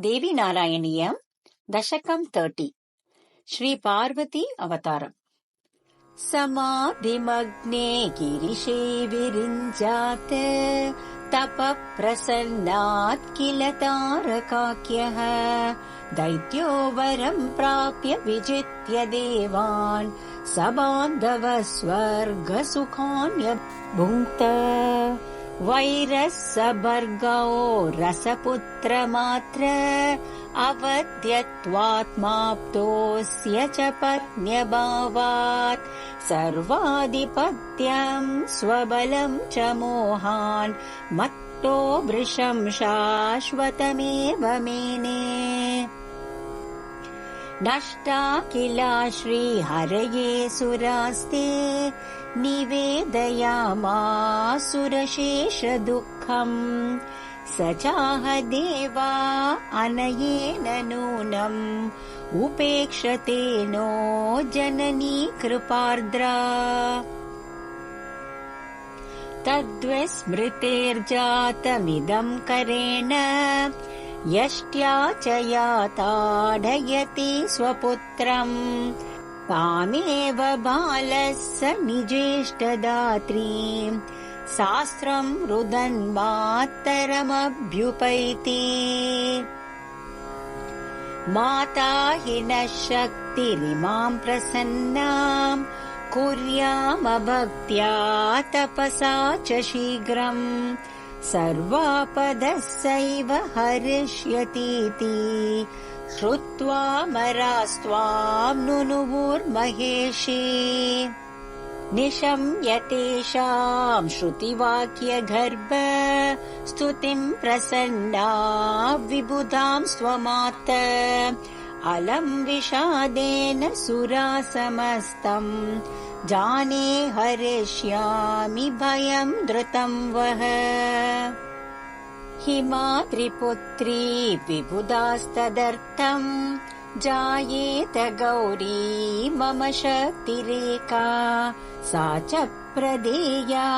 देवीनारायणीयं दशकं 30 श्रीपार्वती अवतारम्। समाधिमग्ने गिरिशे विरिञ्जात तपः प्रसन्नात् किल तारकाख्यः दैत्यो वरं प्राप्य विजित्य देवान् स बान्धवः स्वर्गसुखान्यभुङ्क्त वैरः स भर्गो रसपुत्रमात्र अवध्यत्वात्माप्तोऽस्य च पत्न्यभावात् सर्वाधिपत्यं स्वबलं च मोहान् मत्तो वृषं शाश्वतमेव मेने नष्टा किला श्रीहरये सुरास्ते निवेदयामासुरशेषदुःखम् स चाह देवा अनयेन नूनम् उपेक्षते नो जननी कृपार्द्रा तद्विस्मृतेर्जातमिदं करेण यष्ट्या च या ताडयति स्वपुत्रम् तामेव बालः स निजेष्टदात्रीम् शास्त्रं रुदन् मातरमभ्युपैति माता हि न शक्तिरिमां प्रसन्नां कुर्यामभक्त्या तपसा च शीघ्रम् सर्वापदस्सैव हरिष्यतीति श्रुत्वा मरास्त्वां नुनुवुर्महेशी निशम्यतेषां श्रुतिवाक्यगर्भ स्तुतिं प्रसन्ना विबुधां स्वमात अलं विषादेन सुरा समस्तं जाने हरिष्यामि भयं धृतं वः हिमाद्रिपुत्री विबुधास्तदर्थम् जायेत गौरी मम शक्तिरेका सा च प्रदेया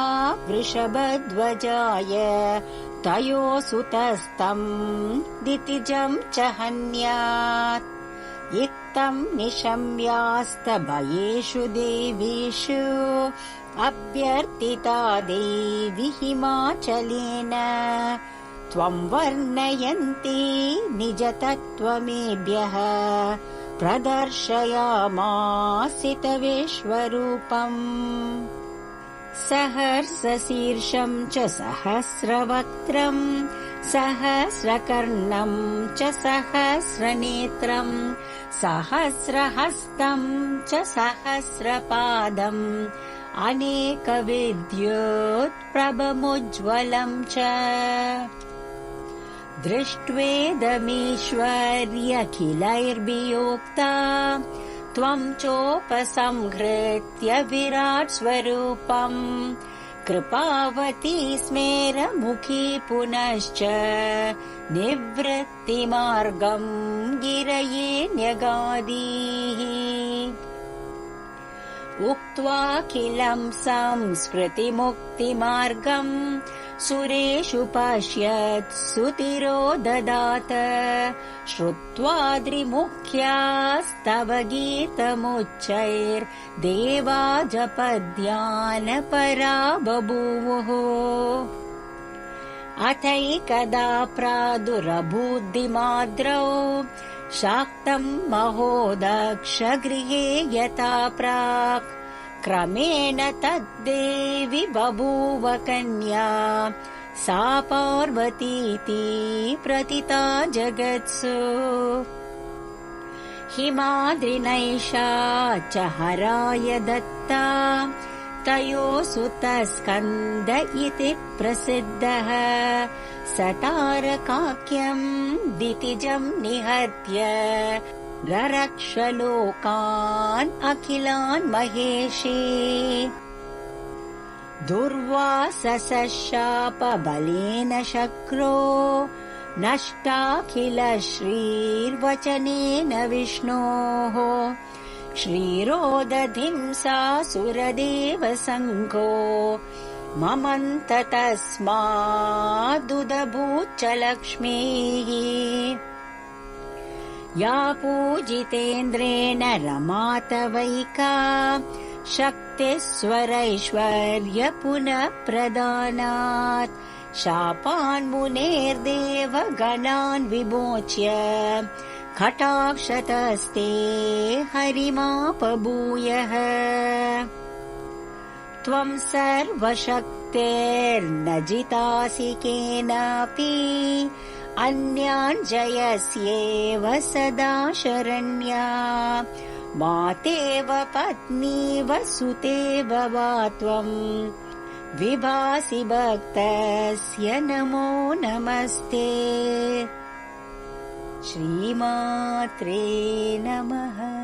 वृषभध्वजाय तयोः सुतस्तं दितिजं च हन्यात् इत्थं निशम्यास्तभयेषु देवीषु अभ्यर्थिता देवी हिमाचलेन त्वं वर्णयन्ती निजतत्त्वमेभ्यः प्रदर्शयामासित विश्वरूपम् सहस्रशीर्षं च सहस्रवक्त्रं सहस्रकर्णं च सहस्रनेत्रं सहस्रहस्तं च सहस्रपादम् अनेकविद्युत्प्रभमुज्ज्वलं च दृष्ट्वेदमीश्वर्यखिलैर्वियोक्ता त्वं चोपसंहृत्य विराट् स्वरूपम् कृपावती स्मेरमुखी पुनश्च निवृत्तिमार्गं गिरये न्यगादीः उक्त्वाखिलं संस्कृतिमुक्तिमार्गम् सुरेषु पश्यत् सुतिरो ददात श्रुत्वाद्रिमुख्यास्तव गीतमुच्चैर्देवा जपध्यानपरा बभूवुः अथैकदा प्रादुरभूद्दिमाद्रौ शाक्तं महोदक्षगृहे यथा प्राक् क्रमेण तद्देवी बभूव कन्या सा पार्वतीति प्रतिता जगत्सु हिमाद्रिनैषा च हराय दत्ता तयोः सुतस्कन्द इति प्रसिद्धः स तारकाख्यं दितिजं निहत्य ररक्ष लोकान् अखिलान् महेशी दुर्वाससशापबलेन शक्रो नष्टाखिल श्रीर्वचनेन विष्णोः श्रीरोदधिंसासुरदेवसङ्घो ममन्त तस्मादुदभूच्च लक्ष्मीः या पूजितेन्द्रेण रमातवैका शक्तिस्वरैश्वर्य पुनः प्रदानात् शापान् मुनेर्देव गणान् विमोच्य कटाक्षतस्ते हरिमापभूयः त्वं सर्वशक्तेर्न जितासि केनापि अन्यान् जयस्येव सदा शरण्या मातेव पत्नीव सुतेव वा त्वं विभासि भक्तस्य नमो नमस्ते श्रीमात्रे नमः।